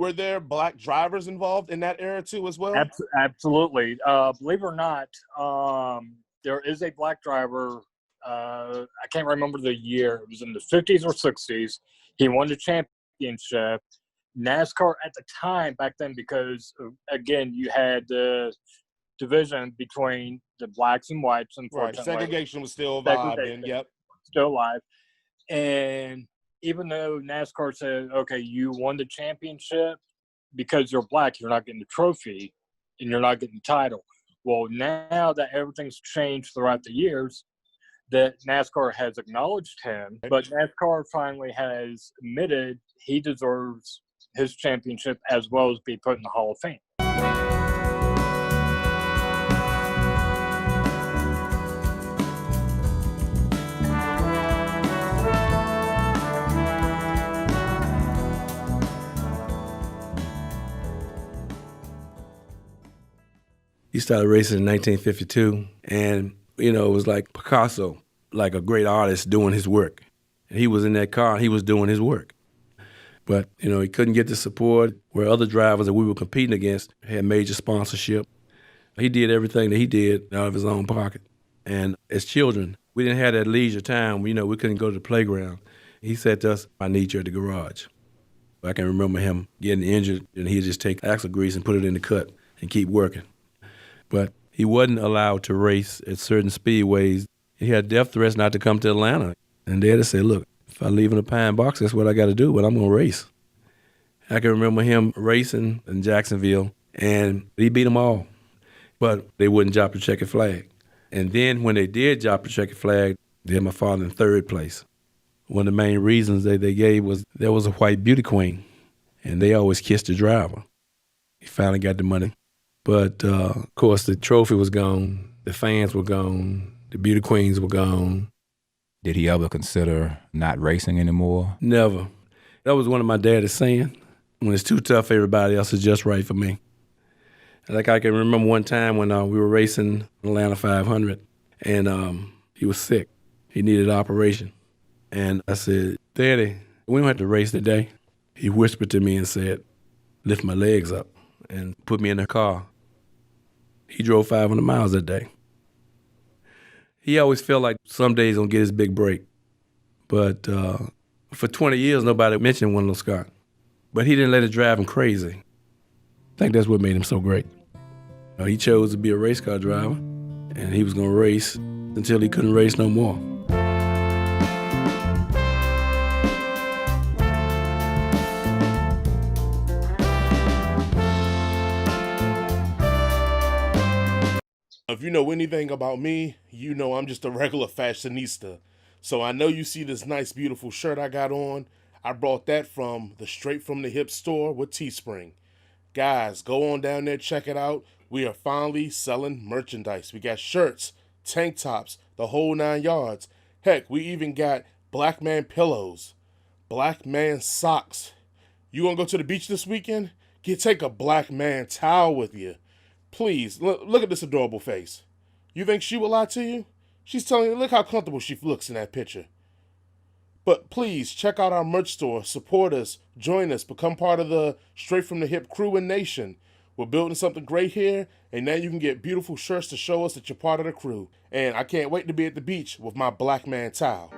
Were there black drivers involved in that era too as well? Absolutely. Believe it or not, there is a black driver. I can't remember the year. It was in the 50s or 60s. He won the championship. NASCAR at the time back then, because, again, you had the division between the blacks and whites, unfortunately. Right. Segregation was still alive then, yep. Still alive. And even though NASCAR said, okay, you won the championship, because you're black, you're not getting the trophy and you're not getting the title. Well, now that everything's changed throughout the years, that NASCAR has acknowledged him, but NASCAR finally has admitted he deserves his championship as well as be put in the Hall of Fame. He started racing in 1952, and, it was like Picasso, like a great artist doing his work. And he was in that car, and he was doing his work. But, he couldn't get the support where other drivers that we were competing against had major sponsorship. He did everything that he did out of his own pocket. And as children, we didn't have that leisure time. We couldn't go to the playground. He said to us, I need you at the garage. I can remember him getting injured, and he'd just take axle grease and put it in the cut and keep working. But he wasn't allowed to race at certain speedways. He had death threats not to come to Atlanta. And Daddy said, look, if I leave in a pine box, that's what I got to do, but I'm going to race. I can remember him racing in Jacksonville, and he beat them all. But they wouldn't drop the checkered flag. And then when they did drop the checkered flag, they had my father in third place. One of the main reasons they gave was there was a white beauty queen, and they always kissed the driver. He finally got the money. But, of course, the trophy was gone, the fans were gone, the beauty queens were gone. Did he ever consider not racing anymore? Never. That was one of my daddy's saying, when it's too tough for everybody else, it's just right for me. Like I can remember one time when we were racing Atlanta 500, and he was sick. He needed an operation. And I said, Daddy, we don't have to race today. He whispered to me and said, lift my legs up and put me in the car. He drove 500 miles that day. He always felt like someday he's going to get his big break. But for 20 years, nobody mentioned Wendell Scott. But he didn't let it drive him crazy. I think that's what made him so great. He chose to be a race car driver, and he was going to race until he couldn't race no more. If you know anything about me, you know I'm just a regular fashionista. So I know you see this nice, beautiful shirt I got on. I brought that from the Straight From The Hip store with Teespring. Guys, go on down there, check it out. We are finally selling merchandise. We got shirts, tank tops, the whole 9 yards. Heck, we even got black man pillows, black man socks. You want to go to the beach this weekend? Take a black man towel with you. Please, look at this adorable face. You think she will lie to you? She's telling you, look how comfortable she looks in that picture. But please, check out our merch store, support us, join us, become part of the Straight From The Hip crew and nation. We're building something great here, and now you can get beautiful shirts to show us that you're part of the crew. And I can't wait to be at the beach with my black man towel.